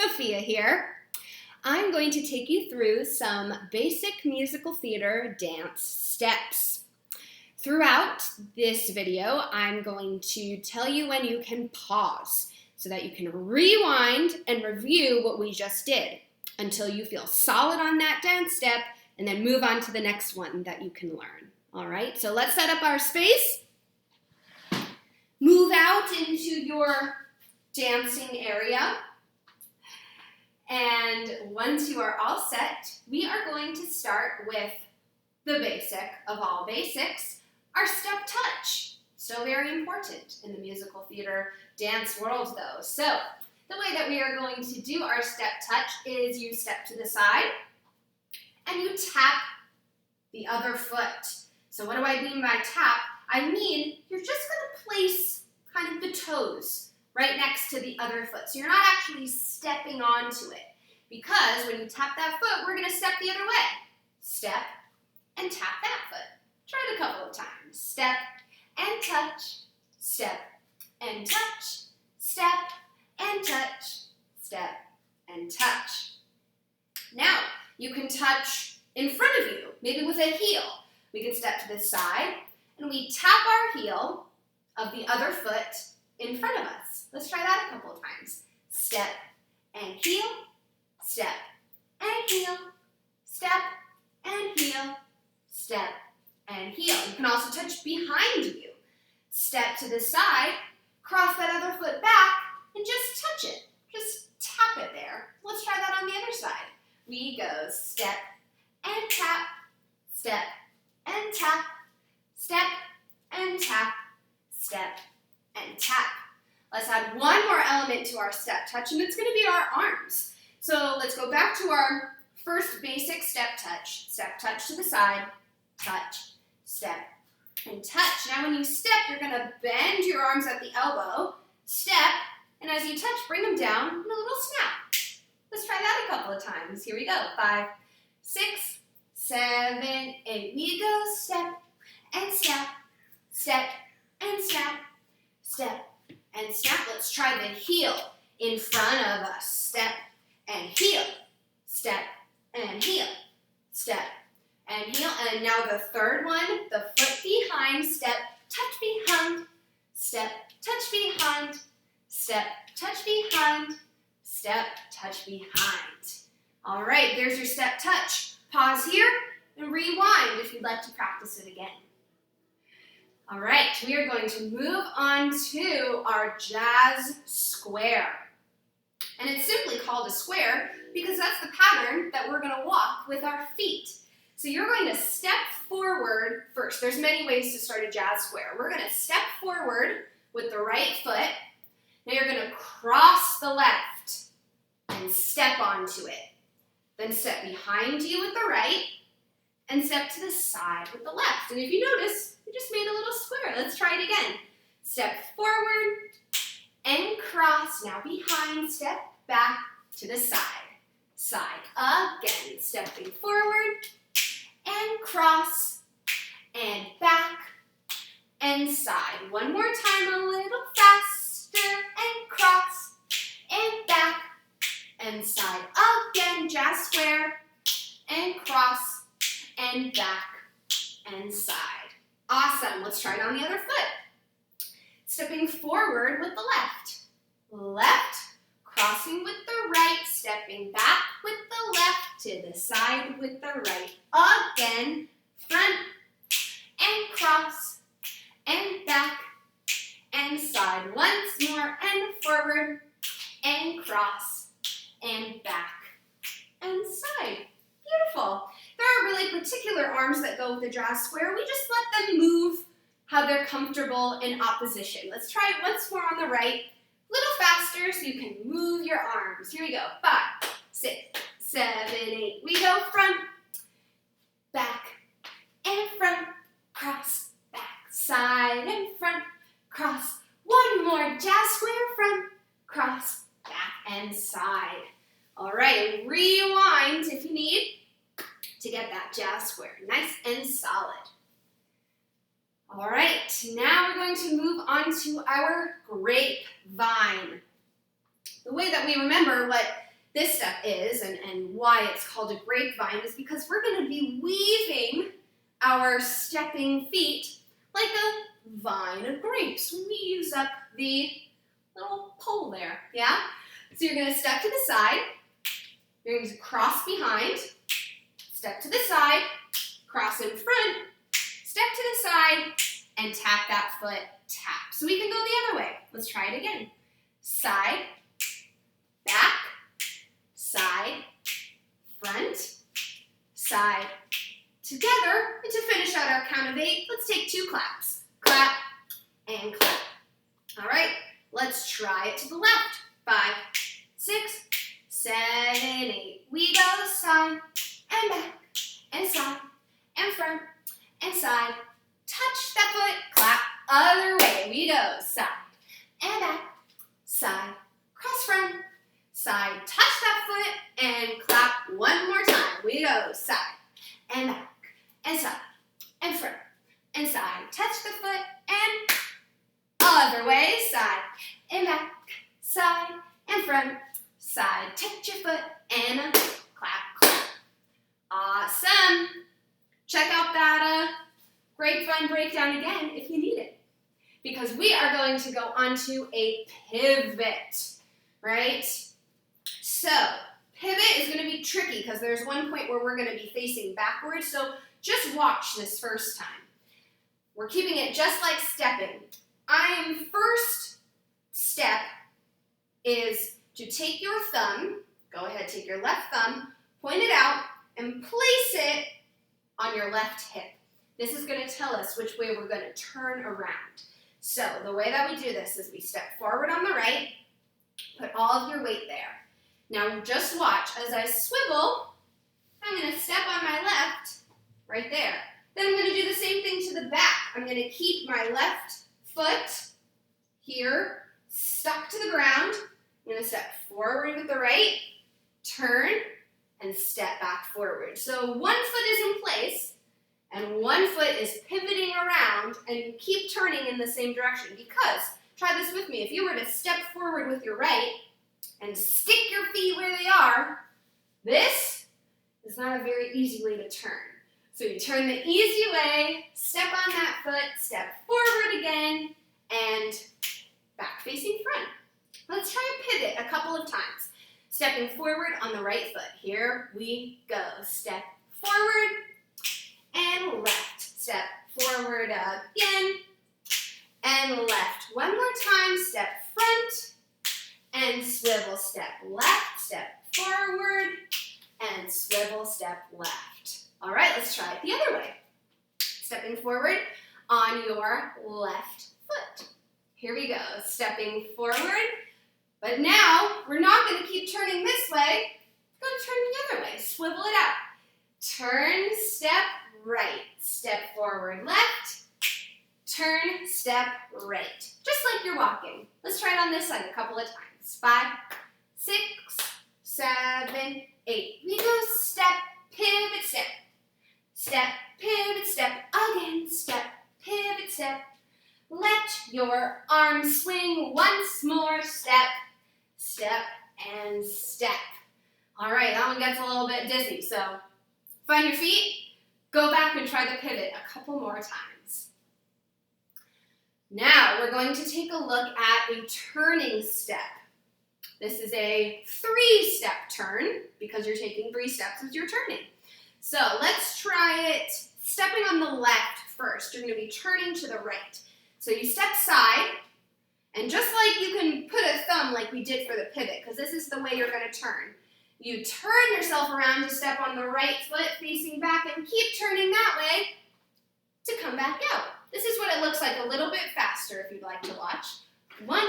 Sophia here. I'm going to take you through some basic musical theater dance steps. Throughout this video, I'm going to tell you when you can pause so that you can rewind and review what we just did until you feel solid on that dance step and then move on to the next one that you can learn. All right, so let's set up our space. Move out into your dancing area. And once you are all set, we are going to start with the basic of all basics, our step touch. So very important in the musical theater dance world though. So the way that we are going to do our step touch is you step to the side and you tap the other foot. So what do I mean by tap? I mean you're just going to place kind of the toes right next to the other foot. So you're not actually stepping onto it, because when you tap that foot, we're going to step the other way. Step and tap that foot. Try it a couple of times. Step and touch, step and touch, step and touch, step and touch. Now, you can touch in front of you, maybe with a heel. We can step to the side, and we tap our heel of the other foot in front of us. Let's try that a couple of times. Step and heel, step and heel, step and heel, step and heel. You can also touch behind you. Step to the side, cross that other foot back, and just touch it. Just tap it there. Let's try that on the other side. We go step and tap, step and tap, step and tap, step and tap. Let's add one more element to our step touch, and it's going to be our arms. So let's go back to our first basic step touch. Step touch to the side, touch, step, and touch. Now when you step, you're going to bend your arms at the elbow, step, and as you touch, bring them down in a little snap. Let's try that a couple of times. Here we go. 5, 6, 7, 8. We go step and snap, step and snap, step and snap. Let's try the heel in front of us. Step and heel, step and heel, step and heel. And now the third one, the foot behind, step, touch behind, step, touch behind, step, touch behind, step, touch behind. All right, there's your step touch. Pause here and rewind if you'd like to practice it again. All right, we are going to move on to our jazz square. And it's simply called a square because that's the pattern that we're going to walk with our feet. So you're going to step forward first. There's many ways to start a jazz square. We're going to step forward with the right foot. Now you're going to cross the left and step onto it. Then step behind you with the right and step to the side with the left. And if you notice, we just made a little square. Let's try it again. Step forward and cross. Now behind, step back to the side. Side again. Stepping forward and cross and back and side. One more time, a little faster, and cross and back and side again. Jazz square and cross and back and side. Awesome. Let's try it on the other foot. Stepping forward with the left. Left, crossing with the right, stepping back with the left, to the side with the right. Again, front and cross and back and side. Once more, and forward and cross and back and side. Beautiful. There are really particular arms that go with the jazz square. We just let them move how they're comfortable in opposition. Let's try it once more on the right. A little faster so you can move your arms. Here we go. 5, 6, 7, 8. We go front, back, and front, cross, back, side, and front, cross. One more. Jazz square, front, cross, back, and side. All right, rewind if you need to get that jazz square nice and solid. All right, now we're going to move on to our grapevine. The way that we remember what this step is, and why it's called a grapevine, is because we're going to be weaving our stepping feet like a vine of grapes. We use up the little pole there, yeah? So you're going to step to the side, you're going to cross behind, step to the side, cross in front, step to the side, and tap that foot, tap. So we can go the other way. Let's try it again. Side, back, side, front, side, together. And to finish out our count of 8, let's take 2 claps. Clap and clap. All right, let's try it to the left. 5, 6, 7, 8. We go side and back and side and front and side. Touch that foot, clap. Other way. We go side and back, side, cross front, side. Touch that foot and clap one more time. We go side and back and side and front and side. Touch the foot and other way. Side and back, side and front, side. Touch your foot and clap, clap. Awesome. Check out that grapevine breakdown again if you need it, because we are going to go onto a pivot, right? So pivot is going to be tricky because there's one point where we're going to be facing backwards, so just watch this first time. We're keeping it just like stepping. First step is to take your thumb, go ahead, take your left thumb, point it out, and place it on your left hip. This is going to tell us which way we're going to turn around. So the way that we do this is we step forward on the right, put all of your weight there. Now just watch, as I swivel, I'm going to step on my left, right there. Then I'm going to do the same thing to the back. I'm going to keep my left foot here, stuck to the ground. I'm going to step forward with the right, turn, and step back forward. So one foot is in place, and one foot is pivoting around, and you keep turning in the same direction. Because, try this with me, if you were to step forward with your right and stick your feet where they are, this is not a very easy way to turn. So you turn the easy way, step on that foot, step forward again, and back facing front. Let's try a pivot a couple of times. Stepping forward on the right foot. Here we go. Step forward and left. Step forward again and left. One more time. Step front and swivel. Step left. Step forward and swivel. Step left. All right, let's try it the other way. Stepping forward on your left foot. Here we go. Stepping forward. But now, we're not going to keep turning this way. We're going to turn the other way. Swivel it out. Turn, step right. Step forward, left. Turn, step right. Just like you're walking. Let's try it on this side a couple of times. 5, 6, 7, 8. We go step, pivot, step. Step, pivot, step. Again, step, pivot, step. Let your arms swing once more. Step, step, and step. All right, that one gets a little bit dizzy. So find your feet, go back and try the pivot a couple more times. Now we're going to take a look at a turning step. This is a 3-step turn because you're taking 3 steps as you're turning. So let's try it stepping on the left first. You're going to be turning to the right. So you step side, and just like you can put a thumb like we did for the pivot, because this is the way you're going to turn. You turn yourself around to step on the right foot facing back and keep turning that way to come back out. This is what it looks like a little bit faster if you'd like to watch. 1,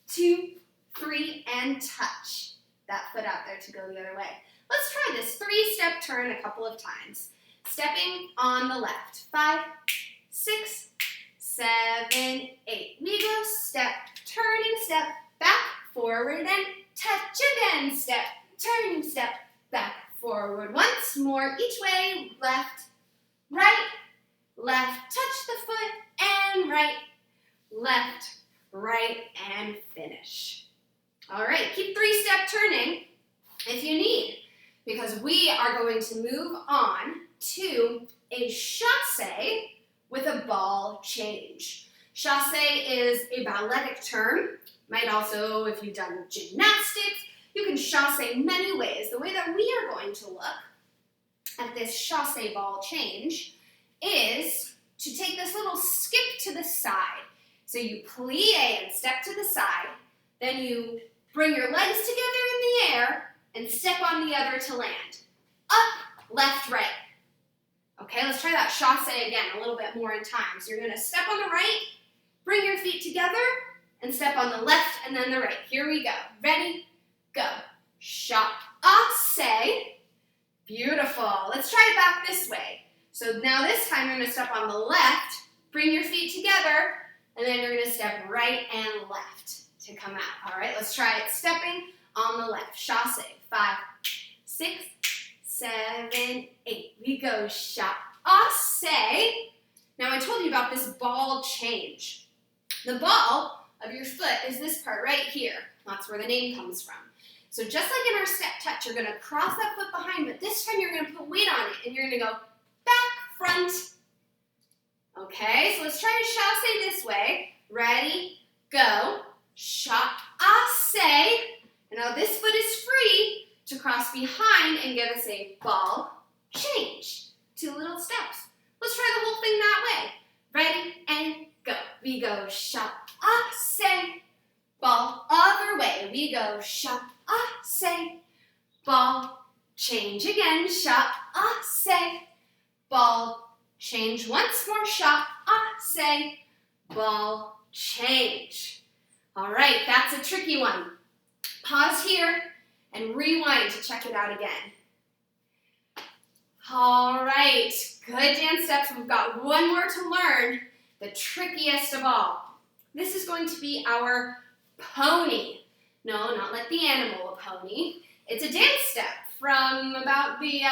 2, 3, and touch that foot out there to go the other way. Let's try this 3-step turn a couple of times. Stepping on the left. 5, 6, 7, 8. We go step, turning step, back, forward, and touch again. Step, turning step, back, forward. Once more, each way, left, right, left. Touch the foot, and right, left, right, and finish. All right, keep 3-step turning. if you need, because we are going to move on to a chassé with a ball change. Chassé is a balletic term. Might also, if you've done gymnastics, you can chassé many ways. The way that we are going to look at this chassé ball change is to take this little skip to the side. So you plie and step to the side, then you bring your legs together in the air and step on the other to land. Up, left, right. Okay, let's try that chassé again a little bit more in time. So you're going to step on the right, bring your feet together, and step on the left and then the right. Here we go. Ready? Go. Chassé. Beautiful. Let's try it back this way. So now this time you're going to step on the left, bring your feet together, and then you're going to step right and left to come out. All right, let's try it. Stepping on the left. Chassé. 5, 6, 7, 8. We go chassé. Now I told you about this ball change. The ball of your foot is this part right here. That's where the name comes from. So just like in our step touch, you're going to cross that foot behind, but this time you're going to put weight on it, and you're going to go back, front. Okay, so let's try to chassé this way. Ready, go. Chassé. And now this foot is free to cross behind and give us a ball change. 2 little steps. Let's try the whole thing that way. Ready, and go. We go chassé. Ball other way. We go chassé. Ball change again. Chassé. Ball change once more. Chassé. Ball change. All right, that's a tricky one. Pause here and rewind to check it out again. All right, good dance steps. We've got one more to learn, the trickiest of all. This is going to be our pony. No, not like the animal, a pony. It's a dance step from about the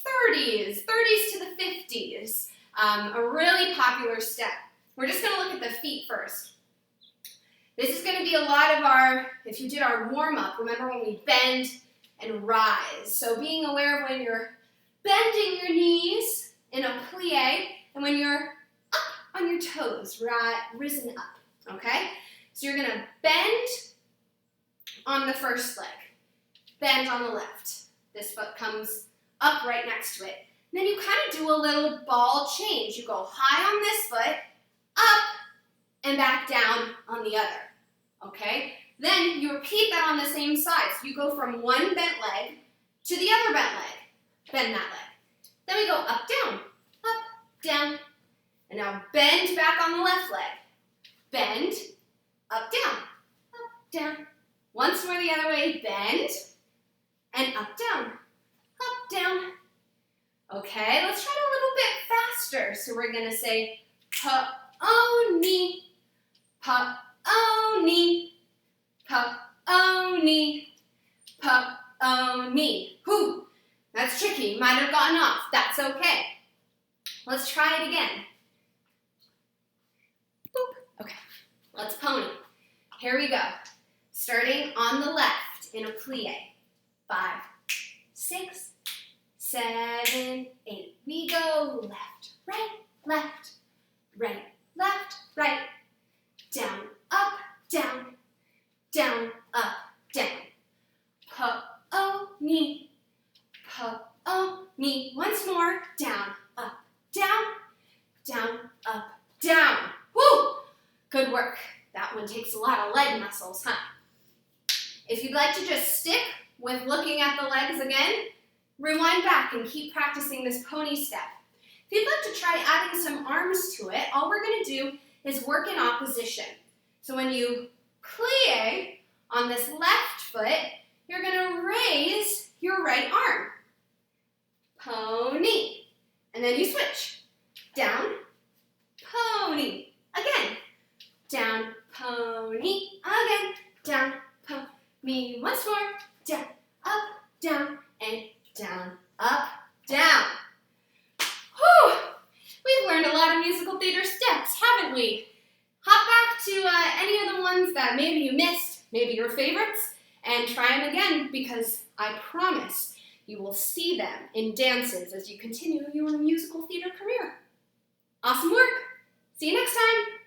30s to the 50s. A really popular step. We're just going to look at the feet first. This is going to be a lot of our, if you did our warm-up, remember when we bend and rise. So being aware of when you're bending your knees in a plie and when you're up on your toes, risen up, okay? So you're going to bend on the first leg, bend on the left. This foot comes up right next to it. And then you kind of do a little ball change. You go high on this foot, up, and back down on the other, okay? Then you repeat that on the same side. So you go from one bent leg to the other bent leg. Bend that leg. Then we go up, down, and now bend back on the left leg. Bend, up, down. Once more the other way, bend, and up, down. Okay, let's try it a little bit faster. So we're gonna say pa-o-ni, pa-o-ni, pa-o-ni, pa-o-ni. Whew, that's tricky. Might have gotten off. That's okay. Let's try it again. Boop. Okay, let's pony. Here we go. Starting on the left in a plie. 5, 6, 7, 8. We go left, right, right. Down, up, down, up, down. Pa-o-ni, pa-o-ni. Once more. Down, up, down. Woo! Good work. That one takes a lot of leg muscles, huh? If you'd like to just stick with looking at the legs again, rewind back and keep practicing this pony step. If you'd like to try adding some arms to it, all we're going to do is work in opposition. So when you plie on this left foot, you're going to raise your right arm. Pony. And then you switch. Down, pony. Again. Down, pony. Again. Down, pony. Once more. Down, up, down, and down, up, down. Whew! We've learned a lot of musical theater steps, haven't we? Hop back to any of the ones that maybe you missed, maybe your favorites, and try them again, because I promise you will see them in dances as you continue your musical theater career. Awesome work! See you next time!